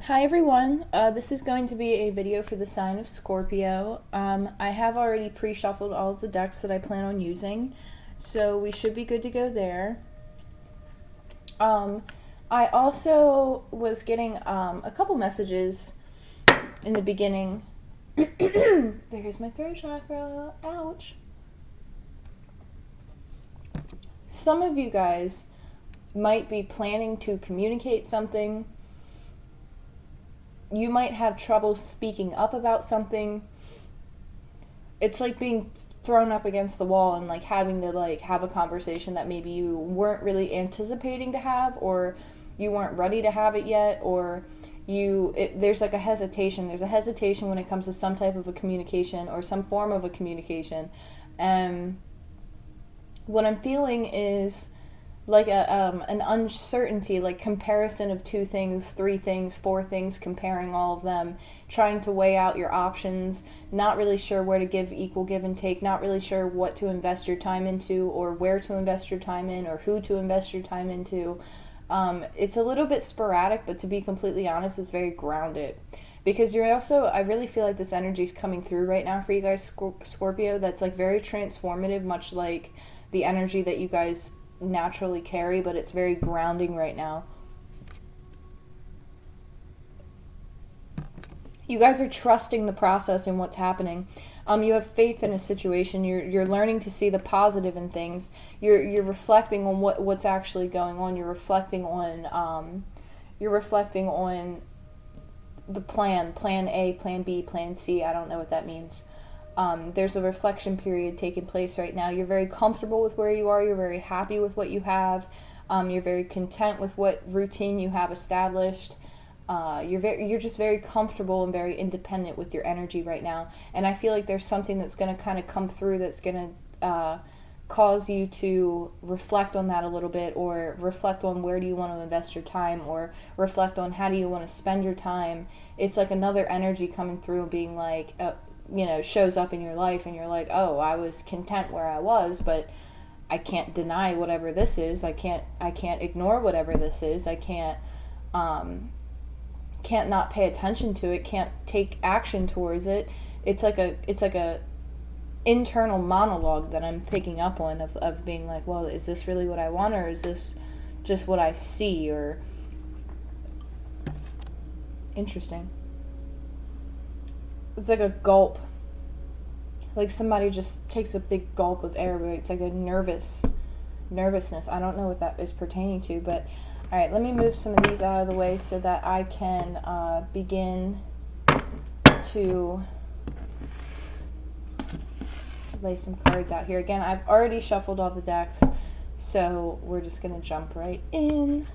Hi everyone, this is going to be a video for the sign of Scorpio. I have already pre-shuffled all of the decks that I plan on using, so we should be good to go there. I also was getting a couple messages in the beginning. There's my throat chakra, ouch. Some of you guys might be planning to communicate something. You might have trouble speaking up about something. It's like being thrown up against the wall and like having to like have a conversation that maybe you weren't really anticipating to have, or you weren't ready to have it yet, or there's like a hesitation. There's a hesitation when it comes to some type of a communication or some form of a communication. And what I'm feeling is like an uncertainty, like comparison of two things, three things, four things, comparing all of them, trying to weigh out your options, not really sure where to give equal give and take, not really sure what to invest your time into, or where to invest your time in, or who to invest your time into. It's a little bit sporadic, but to be completely honest, it's very grounded. Because you're also, I really feel like this energy is coming through right now for you guys, Scorpio, that's like very transformative, much like the energy that you guys naturally carry, but it's very grounding right now. You guys are trusting the process and what's happening. You have faith in a situation. You're learning to see the positive in things. You're reflecting on what's actually going on. You're reflecting on the plan A, plan B, plan C. I don't know what that means. There's a reflection period taking place right now. You're very comfortable with where you are. You're very happy with what you have. You're very content with what routine you have established. You're just very comfortable and very independent with your energy right now. And I feel like there's something that's going to kind of come through that's going to cause you to reflect on that a little bit, or reflect on where do you want to invest your time, or reflect on how do you want to spend your time. It's like another energy coming through, being like, shows up in your life, and you're like, oh, I was content where I was, but I can't deny whatever this is. I can't ignore whatever this is. I can't not pay attention to it. Can't take action towards it. It's like a internal monologue that I'm picking up on of being like, well, is this really what I want, or is this just what I see? Or interesting. It's like a gulp. Like somebody just takes a big gulp of air, but it's like a nervousness. I don't know what that is pertaining to, but all right, let me move some of these out of the way so that I can begin to lay some cards out here. Again, I've already shuffled all the decks, so we're just going to jump right in.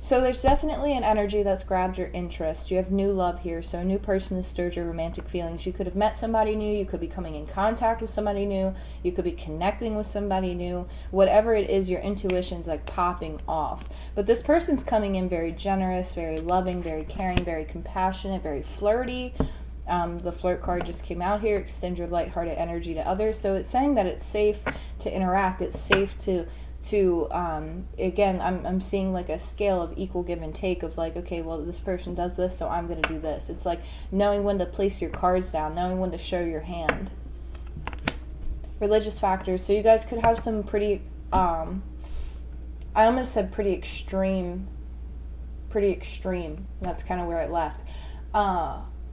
So there's definitely an energy that's grabbed your interest. You have new love here, so a new person has stirred your romantic feelings. You could have met somebody new, you could be coming in contact with somebody new, you could be connecting with somebody new. Whatever it is, your intuition's like popping off. But this person's coming in very generous, very loving, very caring, very compassionate, very flirty. The flirt card just came out here. Extend your lighthearted energy to others. So it's saying that it's safe to interact. It's safe to again, I'm seeing like a scale of equal give and take of like, okay, well, this person does this, so I'm going to do this. It's like knowing when to place your cards down, knowing when to show your hand. Religious factors. So you guys could have some pretty, I almost said pretty extreme. That's kind of where it left.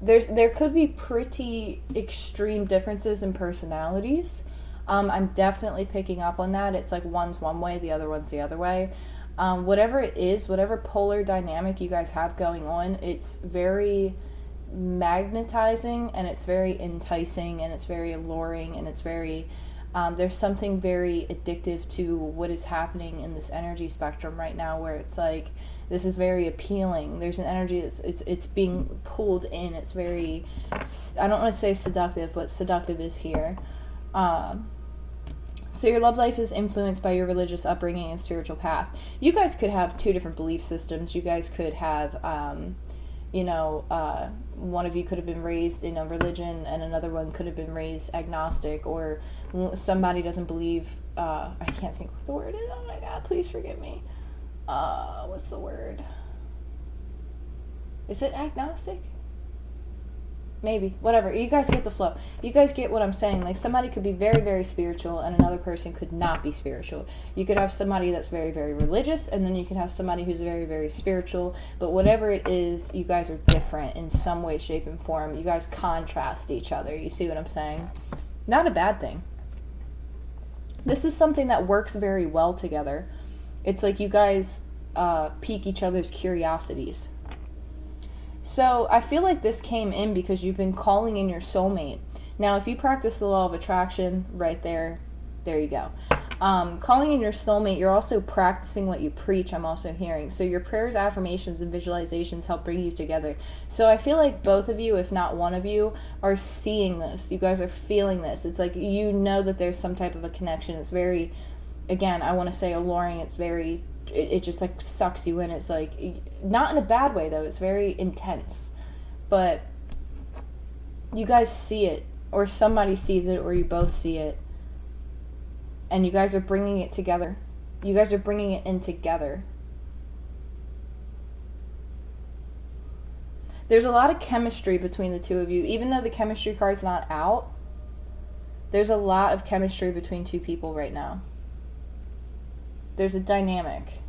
There could be pretty extreme differences in personalities. I'm definitely picking up on that. It's like one's one way, the other one's the other way. Whatever it is, whatever polar dynamic you guys have going on, it's very magnetizing, and it's very enticing, and it's very alluring, and it's very there's something very addictive to what is happening in this energy spectrum right now, where it's like this is very appealing. There's an energy that's it's being pulled in. It's very, I don't want to say seductive, but seductive is here. So your love life is influenced by your religious upbringing and spiritual path. You guys could have two different belief systems. You guys could have, one of you could have been raised in a religion, and another one could have been raised agnostic, or somebody doesn't believe, I can't think what the word is. Oh my God, please forgive me. What's the word? Is it agnostic? Maybe. Whatever. You guys get the flow. You guys get what I'm saying. Like, somebody could be very, very spiritual and another person could not be spiritual. You could have somebody that's very, very religious, and then you could have somebody who's very, very spiritual. But whatever it is, you guys are different in some way, shape, and form. You guys contrast each other. You see what I'm saying? Not a bad thing. This is something that works very well together. It's like you guys pique each other's curiosities. So I feel like this came in because you've been calling in your soulmate. Now, if you practice the law of attraction, right there you go. Calling in your soulmate, you're also practicing what you preach, I'm also hearing. So your prayers, affirmations, and visualizations help bring you together. So I feel like both of you, if not one of you, are seeing this. You guys are feeling this. It's like you know that there's some type of a connection. It's very, again, I want to say alluring. It's very... It just like sucks you in. It's like, not in a bad way though, it's very intense, but you guys see it, or somebody sees it, or you both see it, and you guys are bringing it together. You guys are bringing it in together. There's a lot of chemistry between the two of you. Even though the chemistry card's not out, there's a lot of chemistry between two people right now. There's a dynamic,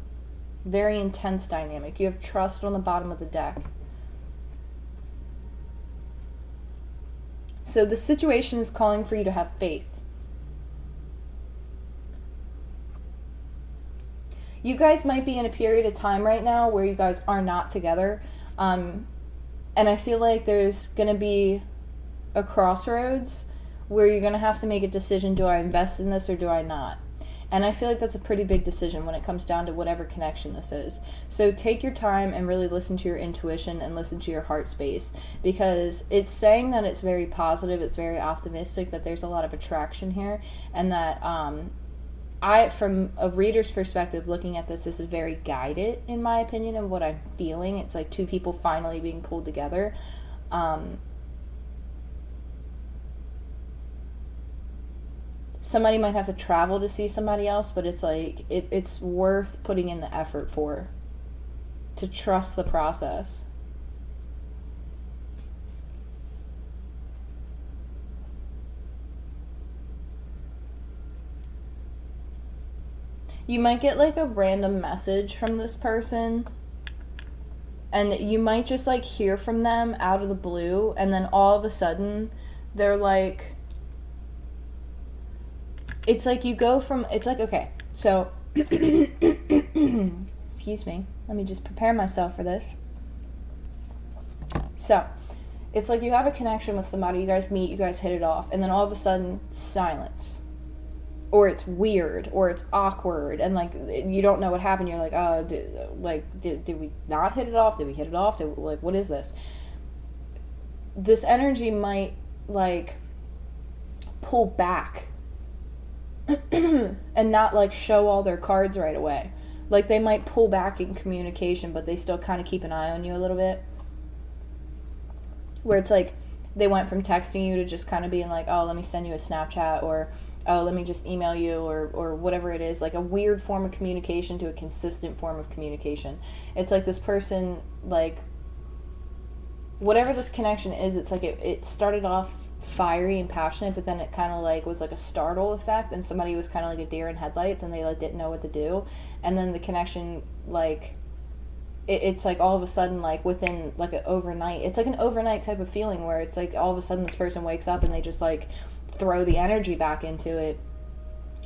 very intense dynamic. You have trust on the bottom of the deck. So the situation is calling for you to have faith. You guys might be in a period of time right now where you guys are not together. And I feel like there's going to be a crossroads where you're going to have to make a decision. Do I invest in this or do I not? And I feel like that's a pretty big decision when it comes down to whatever connection this is. So take your time and really listen to your intuition and listen to your heart space, because it's saying that it's very positive, it's very optimistic, that there's a lot of attraction here, and that from a reader's perspective, looking at this is very guided, in my opinion, of what I'm feeling. It's like two people finally being pulled together. Somebody might have to travel to see somebody else, but it's like, it's worth putting in the effort for, to trust the process. You might get like a random message from this person, and you might just like hear from them out of the blue, and then all of a sudden they're like, it's like you go from, it's like, okay, so, excuse me, let me just prepare myself for this. So, it's like you have a connection with somebody, you guys meet, you guys hit it off, and then all of a sudden, silence. Or it's weird, or it's awkward, and like, you don't know what happened, you're like, oh, did we not hit it off, did we hit it off, like, what is this? This energy might, like, pull back and not like show all their cards right away. Like, they might pull back in communication, but they still kind of keep an eye on you a little bit, where it's like they went from texting you to just kind of being like, oh, let me send you a Snapchat, or oh, let me just email you, or whatever it is, like a weird form of communication to a consistent form of communication. It's like this person, like, whatever this connection is, it's like it started off fiery and passionate, but then it kind of like was like a startle effect, and somebody was kind of like a deer in headlights, and they like didn't know what to do, and then the connection, like, it's like all of a sudden, like within like an overnight, it's like an overnight type of feeling where it's like all of a sudden this person wakes up and they just like throw the energy back into it.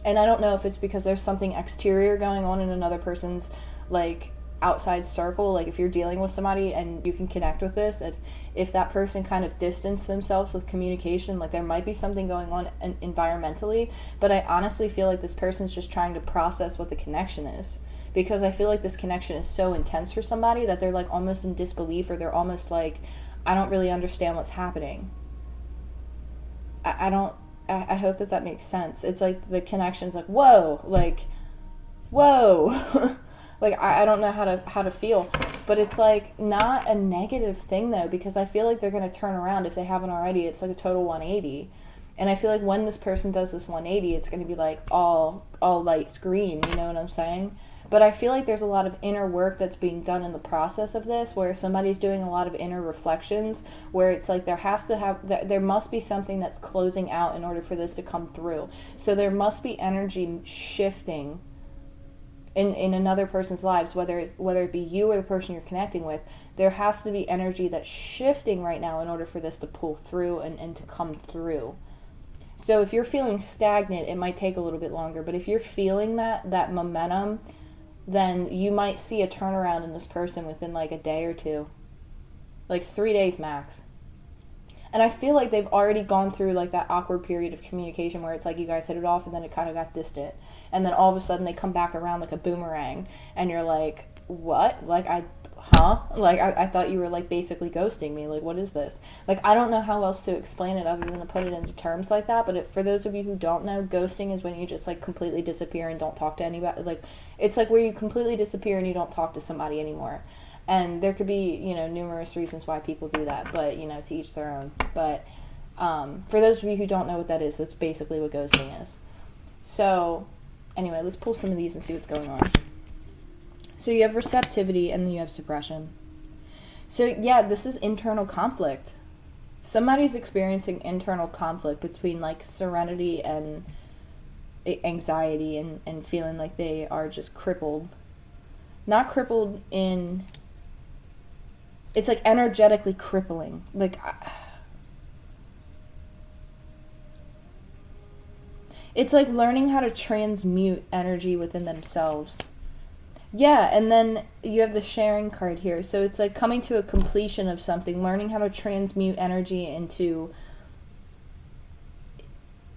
And I don't know if it's because there's something exterior going on in another person's like outside circle, like if you're dealing with somebody and you can connect with this, if that person kind of distanced themselves with communication, like there might be something going on environmentally, but I honestly feel like this person's just trying to process what the connection is, because I feel like this connection is so intense for somebody that they're like almost in disbelief, or they're almost like, I don't really understand what's happening. I hope that makes sense. It's like the connection's like, whoa, like, whoa. Like, I don't know how to feel, but it's like not a negative thing though, because I feel like they're going to turn around if they haven't already. It's like a total 180. And I feel like when this person does this 180, it's going to be like all lights green, you know what I'm saying? But I feel like there's a lot of inner work that's being done in the process of this, where somebody's doing a lot of inner reflections, where it's like there must be something that's closing out in order for this to come through. So there must be energy shifting in another person's lives, whether it be you or the person you're connecting with. There has to be energy that's shifting right now in order for this to pull through and to come through. So if you're feeling stagnant, it might take a little bit longer. But if you're feeling that momentum, then you might see a turnaround in this person within like a day or two. Like 3 days max. And I feel like they've already gone through like that awkward period of communication where it's like you guys hit it off and then it kind of got distant. And then all of a sudden they come back around like a boomerang. And you're like, what? Like, I thought you were like basically ghosting me. Like, what is this? Like, I don't know how else to explain it other than to put it into terms like that. But for those of you who don't know, ghosting is when you just like completely disappear and don't talk to anybody. Like, it's like where you completely disappear and you don't talk to somebody anymore. And there could be, numerous reasons why people do that, but, to each their own. But for those of you who don't know what that is, that's basically what ghosting is. So, anyway, let's pull some of these and see what's going on. So you have receptivity and then you have suppression. So, yeah, this is internal conflict. Somebody's experiencing internal conflict between, like, serenity and anxiety and feeling like they are just crippled. Not crippled in... It's like energetically crippling. Like, it's like learning how to transmute energy within themselves. Yeah, and then you have the sharing card here. So it's like coming to a completion of something, learning how to transmute energy into...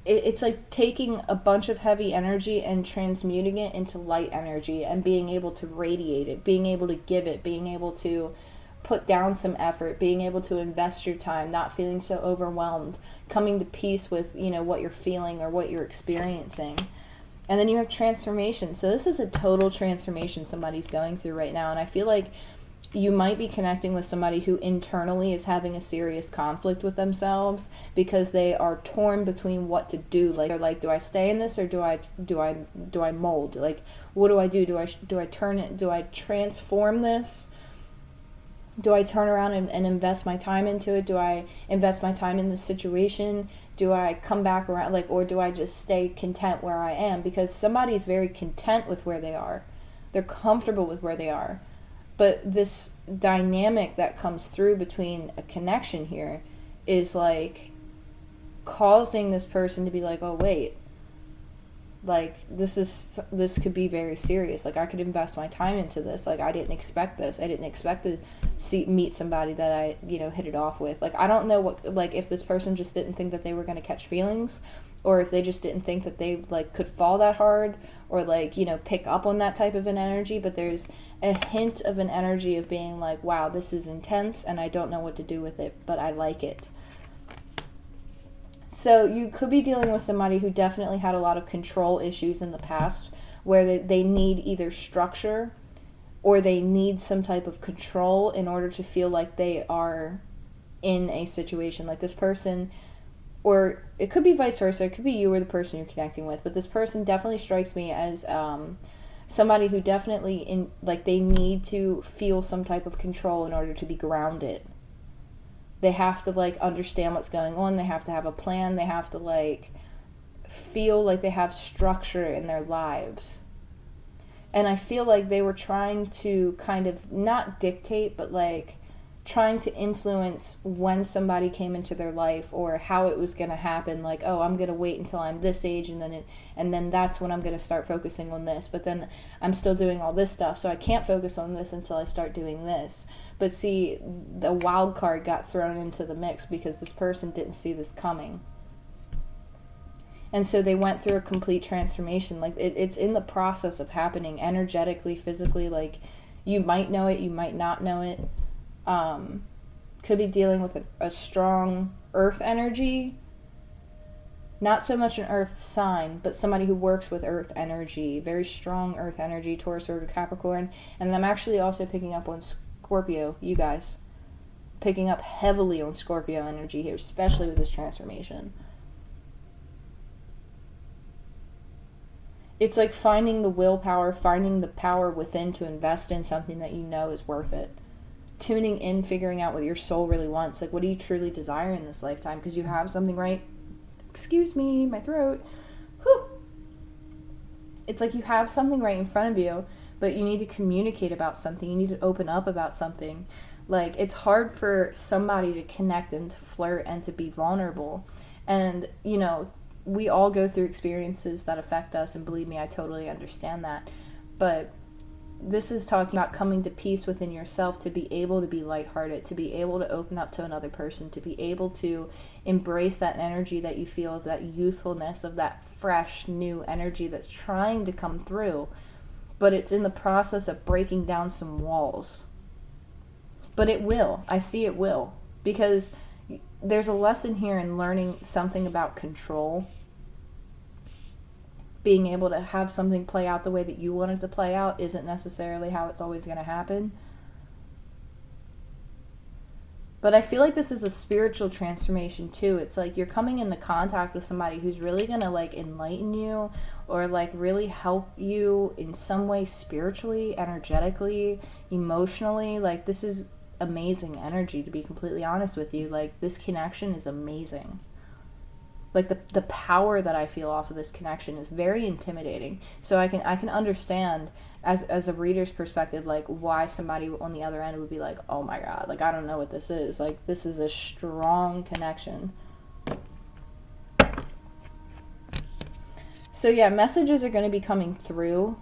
It's like taking a bunch of heavy energy and transmuting it into light energy and being able to radiate it, being able to give it, being able to put down some effort, being able to invest your time, not feeling so overwhelmed, coming to peace with, what you're feeling or what you're experiencing. And then you have transformation. So this is a total transformation somebody's going through right now. And I feel like you might be connecting with somebody who internally is having a serious conflict with themselves because they are torn between what to do. Like, they're like, do I stay in this or do I mold? Like, what do I do? Do I turn it? Do I transform this? Do I turn around and invest my time into it? Do I invest my time in this situation? Do I come back around, or do I just stay content where I am? Because somebody's very content with where they are. They're comfortable with where they are. But this dynamic that comes through between a connection here is like causing this person to be like, oh, wait. Like, this could be very serious. Like, I could invest my time into this. Like, I didn't expect this. I didn't expect to meet somebody that I, hit it off with. Like, I don't know if this person just didn't think that they were going to catch feelings, or if they just didn't think that they, could fall that hard, or, pick up on that type of an energy. But there's a hint of an energy of being like, wow, this is intense, and I don't know what to do with it, but I like it. So you could be dealing with somebody who definitely had a lot of control issues in the past, where they need either structure or they need some type of control in order to feel like they are in a situation. Like, this person, or it could be vice versa, it could be you or the person you're connecting with, but this person definitely strikes me as somebody who definitely, they need to feel some type of control in order to be grounded. They have to, understand what's going on. They have to have a plan. They have to, feel like they have structure in their lives. And I feel like they were trying to kind of not dictate, but, trying to influence when somebody came into their life or how it was going to happen. Like, oh, I'm going to wait until I'm this age, and then that's when I'm going to start focusing on this. But then I'm still doing all this stuff, so I can't focus on this until I start doing this. But see, the wild card got thrown into the mix because this person didn't see this coming. And so they went through a complete transformation. It's in the process of happening energetically, physically. You might know it, you might not know it. Could be dealing with a strong earth energy. Not so much an earth sign, but somebody who works with earth energy. Very strong earth energy, Taurus, Virgo, Capricorn. And I'm actually also picking up on Scorpio, you guys. Picking up heavily on Scorpio energy here, especially with this transformation. It's like finding the willpower, finding the power within to invest in something that you know is worth it. Tuning in, figuring out what your soul really wants. Like, what do you truly desire in this lifetime? Because you have something right. Excuse me, my throat. Whew. It's like you have something right in front of you, but you need to communicate about something. You need to open up about something. Like, it's hard for somebody to connect and to flirt and to be vulnerable. And, you know, we all go through experiences that affect us, and believe me, I totally understand that. But this is talking about coming to peace within yourself, to be able to be lighthearted, to be able to open up to another person, to be able to embrace that energy that you feel, of that youthfulness, of that fresh, new energy that's trying to come through. But it's in the process of breaking down some walls. But it will. I see it will. Because there's a lesson here in learning something about control. Being able to have something play out the way that you want it to play out isn't necessarily how it's always going to happen. But I feel like this is a spiritual transformation too. It's like you're coming into contact with somebody who's really going to like enlighten you, or like really help you in some way, spiritually, energetically, emotionally. Like, this is amazing energy, to be completely honest with you. Like, this connection is amazing. Like, the power that I feel off of this connection is very intimidating. So I can understand as a reader's perspective, like, why somebody on the other end would be like, oh my god, like, I don't know what this is. Like, this is a strong connection. So yeah, messages are going to be coming through.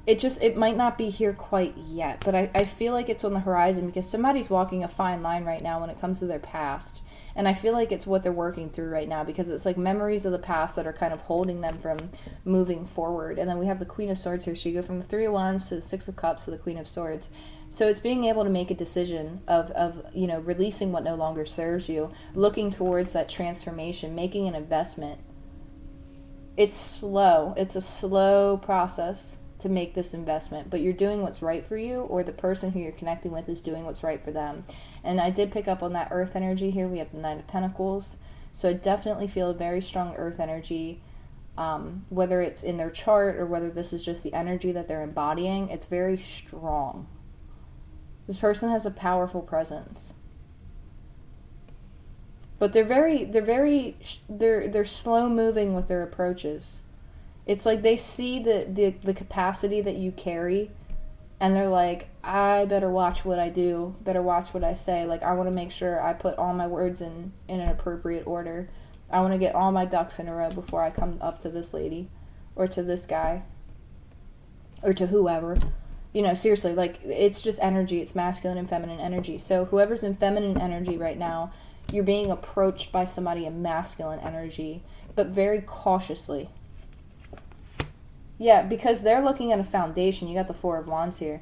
It might not be here quite yet, but I feel like it's on the horizon, because somebody's walking a fine line right now when it comes to their past. And I feel like it's what they're working through right now, because it's like memories of the past that are kind of holding them from moving forward. And then we have the Queen of Swords here. So you go from the Three of Wands to the Six of Cups to the Queen of Swords. So it's being able to make a decision of you know, releasing what no longer serves you, looking towards that transformation, making an investment. It's slow. It's a slow process to make this investment, but you're doing what's right for you, or the person who you're connecting with is doing what's right for them. And I did pick up on that earth energy here. We have the Nine of Pentacles, so I definitely feel a very strong earth energy, whether it's in their chart or whether this is just the energy that they're embodying. It's very strong. This person has a powerful presence, but they're slow moving with their approaches. It's like they see the capacity that you carry, and they're like, I better watch what I do, better watch what I say. Like, I want to make sure I put all my words in an appropriate order. I want to get all my ducks in a row before I come up to this lady, or to this guy, or to whoever. You know, seriously, like, it's just energy. It's masculine and feminine energy. So whoever's in feminine energy right now, you're being approached by somebody in masculine energy, but very cautiously. Yeah, because they're looking at a foundation. You got the Four of Wands here.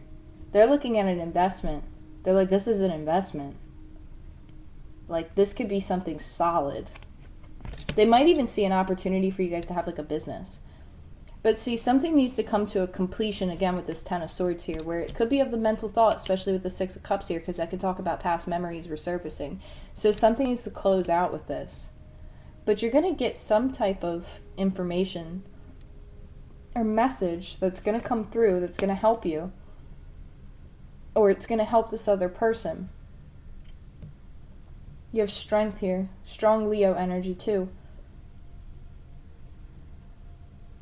They're looking at an investment. They're like, this is an investment. Like, this could be something solid. They might even see an opportunity for you guys to have like a business. But see, something needs to come to a completion again with this Ten of Swords here, where it could be of the mental thought, especially with the Six of Cups here, because I can talk about past memories resurfacing. So something needs to close out with this. But you're going to get some type of information or message that's going to come through that's going to help you, or it's going to help this other person. You have strength here, strong Leo energy too.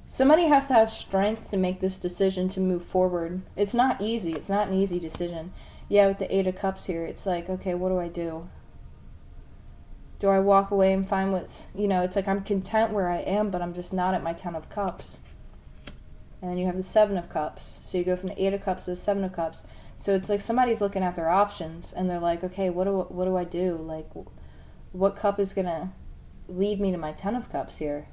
Somebody has to have strength to make this decision to move forward. It's not easy. It's not an easy decision. Yeah, with the Eight of Cups here, it's like, okay, what do I do? Do I walk away and find what's, you know, it's like I'm content where I am, but I'm just not at my Ten of Cups. And then you have the Seven of Cups. So you go from the Eight of Cups to the Seven of Cups. So it's like somebody's looking at their options, and they're like, okay, what do I do? Like, what cup is going to lead me to my Ten of Cups here?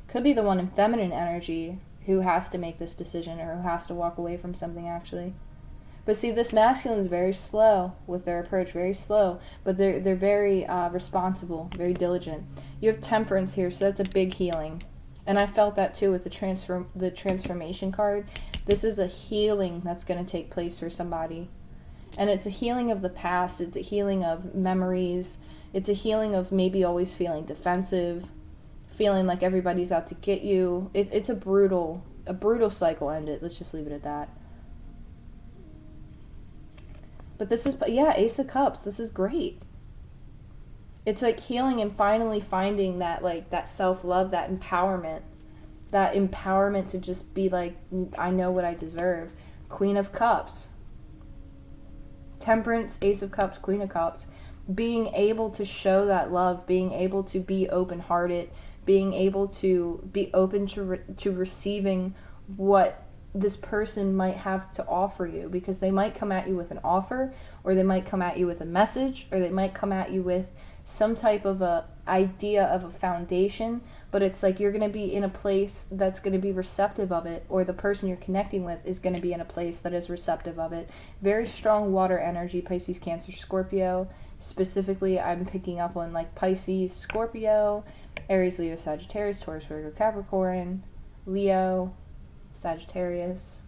Could be the one in feminine energy who has to make this decision, or who has to walk away from something, actually. But see, this masculine is very slow with their approach, very slow, but they're very responsible, very diligent. You have Temperance here, so that's a big healing. And I felt that too with the transformation card. This is a healing that's going to take place for somebody. And it's a healing of the past. It's a healing of memories. It's a healing of maybe always feeling defensive. feeling like everybody's out to get you. It's a brutal cycle ended. Let's just leave it at that. But this is, yeah, Ace of Cups. This is great. It's like healing and finally finding that, like, that self-love, that empowerment to just be like, I know what I deserve. Queen of Cups. Temperance, Ace of Cups, Queen of Cups. Being able to show that love, being able to be open-hearted, being able to be open to receiving what this person might have to offer you, because they might come at you with an offer, or they might come at you with a message, or they might come at you with some type of a idea of a foundation, but it's like you're going to be in a place that's going to be receptive of it, or the person you're connecting with is going to be in a place that is receptive of it. Very strong water energy, Pisces, Cancer, Scorpio. Specifically, I'm picking up on like Pisces, Scorpio, Aries, Leo, Sagittarius, Taurus, Virgo, Capricorn, Leo, Sagittarius.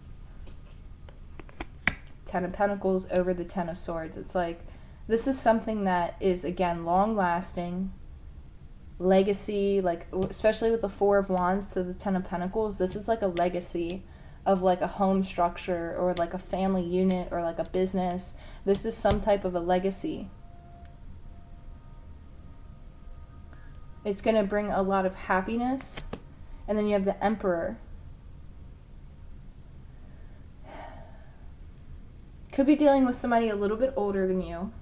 Ten of Pentacles over the Ten of Swords. It's like, this is something that is, again, long-lasting, legacy, like, especially with the Four of Wands to the Ten of Pentacles, this is like a legacy of like a home structure, or like a family unit, or like a business. This is some type of a legacy. It's going to bring a lot of happiness. And then you have the Emperor. Could be dealing with somebody a little bit older than you.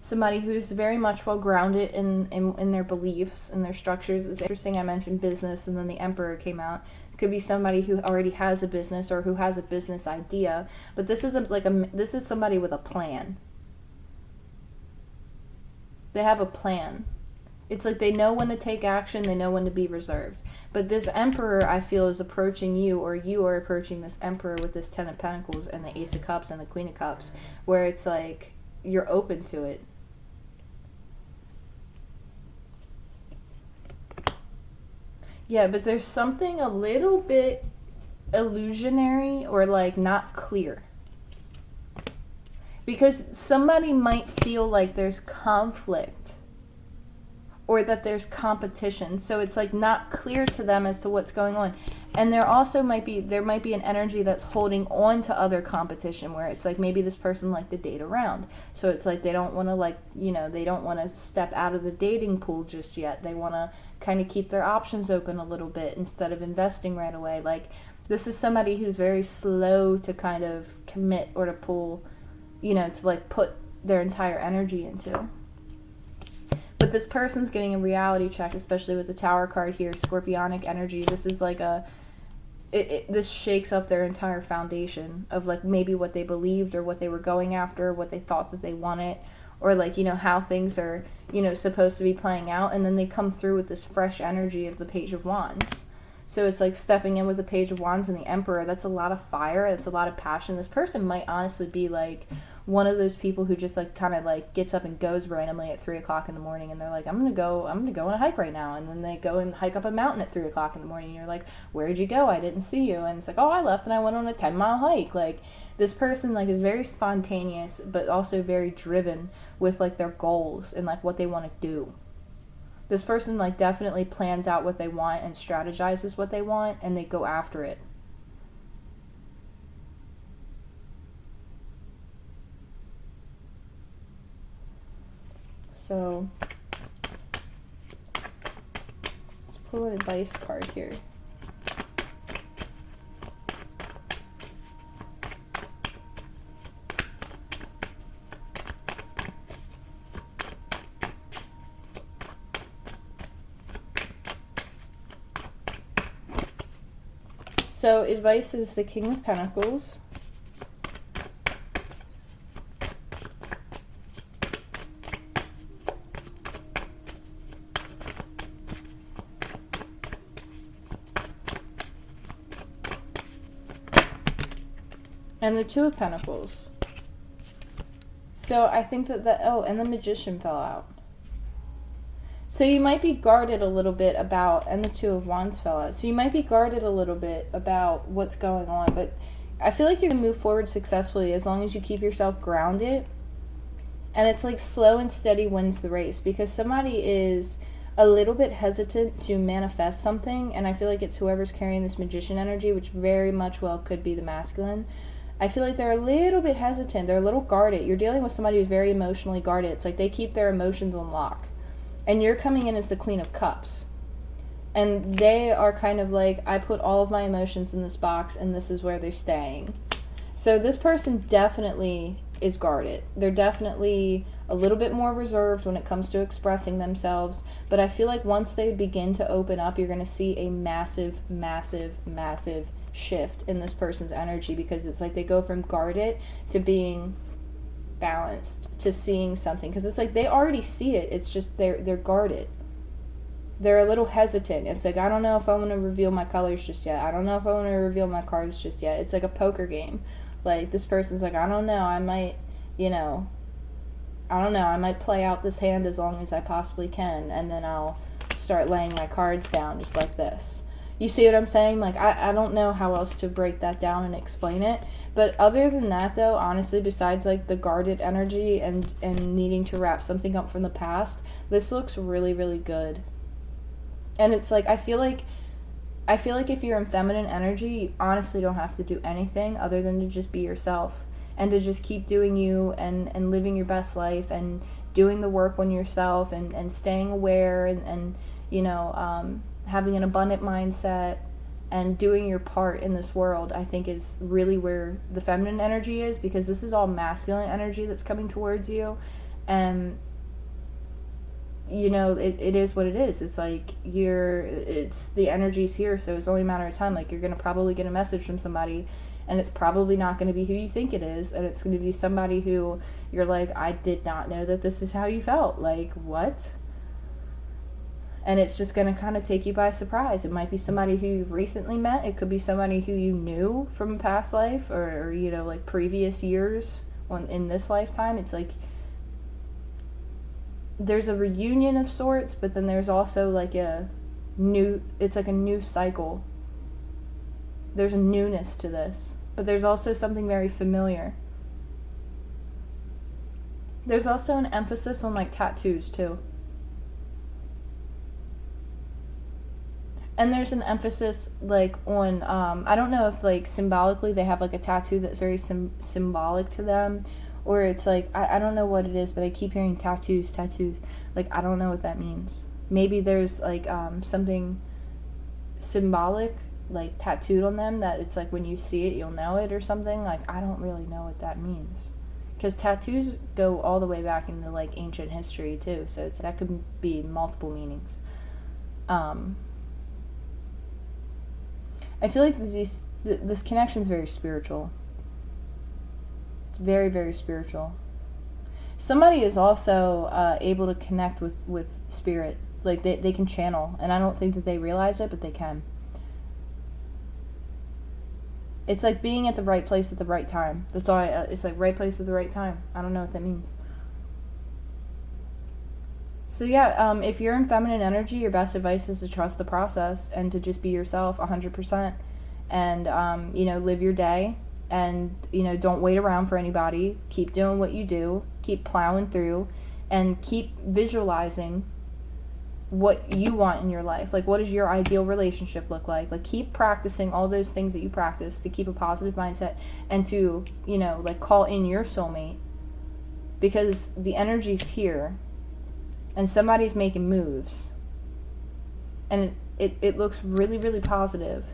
Somebody who's very much well grounded in their beliefs and their structures. It's interesting I mentioned business and then the Emperor came out. It could be somebody who already has a business, or who has a business idea. But this is this is somebody with a plan. They have a plan. It's like they know when to take action, they know when to be reserved. But this Emperor, I feel, is approaching you, or you are approaching this Emperor with this Ten of Pentacles and the Ace of Cups and the Queen of Cups, where it's like you're open to it. Yeah, but there's something a little bit illusionary, or like not clear. Because somebody might feel like there's conflict, or that there's competition, so it's like not clear to them as to what's going on. And there also might be an energy that's holding on to other competition, where it's like maybe this person liked to date around, so it's like they don't want to, like, they don't want to step out of the dating pool just yet. They want to kind of keep their options open a little bit instead of investing right away. Like, this is somebody who's very slow to kind of commit, or to pull, to like put their entire energy into. But this person's getting a reality check, especially with the Tower card here, Scorpionic energy. This is like this shakes up their entire foundation of like maybe what they believed, or what they were going after, what they thought that they wanted, or like, how things are, supposed to be playing out. And then they come through with this fresh energy of the Page of Wands. So it's like stepping in with the Page of Wands and the Emperor. That's a lot of fire. That's a lot of passion. This person might honestly be like one of those people who just like kind of like gets up and goes randomly at 3 o'clock in the morning, and they're like, I'm gonna go on a hike right now. And then they go and hike up a mountain at 3 o'clock in the morning, and you're like, where'd you go? I didn't see you. And it's like, oh, I left and I went on a 10-mile hike. Like, this person like is very spontaneous, but also very driven with like their goals and like what they want to do. This person like definitely plans out what they want and strategizes what they want, and they go after it. So let's pull an advice card here. So advice is the King of Pentacles. And the Two of Pentacles. So I think that and the Magician fell out. So you might be guarded a little bit about, and the Two of Wands fell out. So you might be guarded a little bit about what's going on, but I feel like you're going to move forward successfully as long as you keep yourself grounded. And it's like slow and steady wins the race, because somebody is a little bit hesitant to manifest something, and I feel like it's whoever's carrying this magician energy, which very much well could be the masculine. I feel like they're a little bit hesitant. They're a little guarded. You're dealing with somebody who's very emotionally guarded. It's like they keep their emotions on lock. And you're coming in as the Queen of Cups. And they are kind of like, I put all of my emotions in this box, and this is where they're staying. So this person definitely is guarded. They're definitely a little bit more reserved when it comes to expressing themselves. But I feel like once they begin to open up, you're going to see a massive, massive, massive shift in this person's energy, because it's like they go from guarded to being balanced to seeing something, because it's like they already see it. It's just they're guarded. They're a little hesitant. It's like, I don't know if I want to reveal my colors just yet. I don't know if I want to reveal my cards just yet. It's like a poker game. Like, this person's like, I don't know, I might, I might play out this hand as long as I possibly can, and then I'll start laying my cards down just like this. You see what I'm saying? Like, I don't know how else to break that down and explain it. But other than that, though, honestly, besides, like, the guarded energy and needing to wrap something up from the past, this looks really, really good. And it's like, I feel like if you're in feminine energy, you honestly don't have to do anything other than to just be yourself. And to just keep doing you and living your best life and doing the work on yourself and staying aware and having an abundant mindset and doing your part in this world, I think is really where the feminine energy is, because this is all masculine energy that's coming towards you. And it is what it is. It's like it's the energy's here, so it's only a matter of time. Like, you're going to probably get a message from somebody, and it's probably not going to be who you think it is, and it's going to be somebody who you're like, I did not know that this is how you felt. Like, what? And it's just going to kind of take you by surprise. It might be somebody who you've recently met. It could be somebody who you knew from a past life or like previous years in this lifetime. It's like there's a reunion of sorts, but then there's also like it's like a new cycle. There's a newness to this, but there's also something very familiar. There's also an emphasis on like tattoos too. And there's an emphasis like on, I don't know if like symbolically they have like a tattoo that's very symbolic to them, or it's like, I don't know what it is, but I keep hearing tattoos. Like, I don't know what that means. Maybe there's like something symbolic like tattooed on them that it's like when you see it, you'll know it or something. Like, I don't really know what that means. Because tattoos go all the way back into like ancient history too, so that could be multiple meanings. I feel like this connection is very spiritual. It's very, very spiritual. Somebody is also able to connect with spirit. Like, they can channel, and I don't think that they realize it, but they can. It's like being at the right place at the right time. That's all. It's like right place at the right time. I don't know what that means. So yeah, if you're in feminine energy, your best advice is to trust the process and to just be yourself 100%, and live your day, and don't wait around for anybody. Keep doing what you do. Keep plowing through, and keep visualizing what you want in your life. Like, what does your ideal relationship look like? Like, keep practicing all those things that you practice to keep a positive mindset and to like call in your soulmate, because the energy's here. And somebody's making moves. And it looks really, really positive.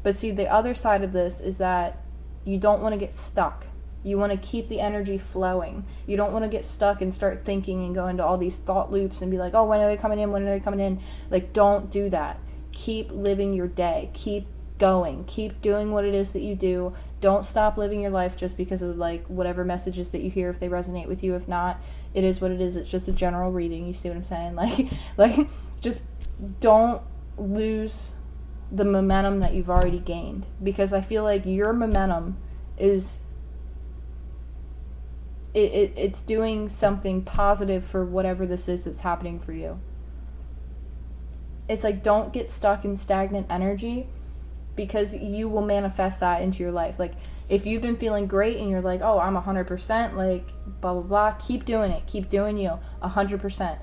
But see, the other side of this is that you don't want to get stuck. You want to keep the energy flowing. You don't want to get stuck and start thinking and go into all these thought loops and be like, oh, when are they coming in? When are they coming in? Like, don't do that. Keep living your day. Keep going. Keep doing what it is that you do. Don't stop living your life just because of like whatever messages that you hear, if they resonate with you. If not, it is what it is. It's just a general reading. You see what I'm saying? Like just don't lose the momentum that you've already gained, because I feel like your momentum is it's doing something positive for whatever this is that's happening for you. It's like, don't get stuck in stagnant energy, because you will manifest that into your life. Like, if you've been feeling great and you're like, oh, I'm 100%, like, blah, blah, blah, keep doing it. Keep doing you, 100%.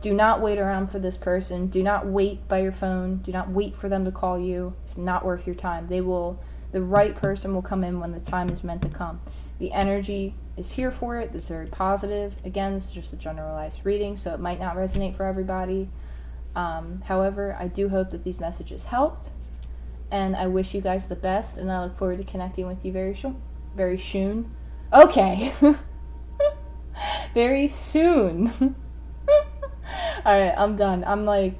Do not wait around for this person. Do not wait by your phone. Do not wait for them to call you. It's not worth your time. The right person will come in when the time is meant to come. The energy is here for it. It's very positive. Again, this is just a generalized reading, so it might not resonate for everybody. However, I do hope that these messages helped, and I wish you guys the best, and I look forward to connecting with you very soon. Okay. Very soon. Alright, I'm done. I'm like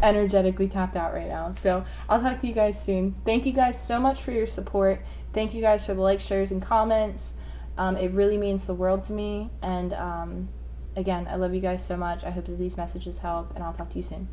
energetically tapped out right now. So I'll talk to you guys soon. Thank you guys so much for your support. Thank you guys for the likes, shares, and comments. It really means the world to me. And again, I love you guys so much. I hope that these messages helped, and I'll talk to you soon.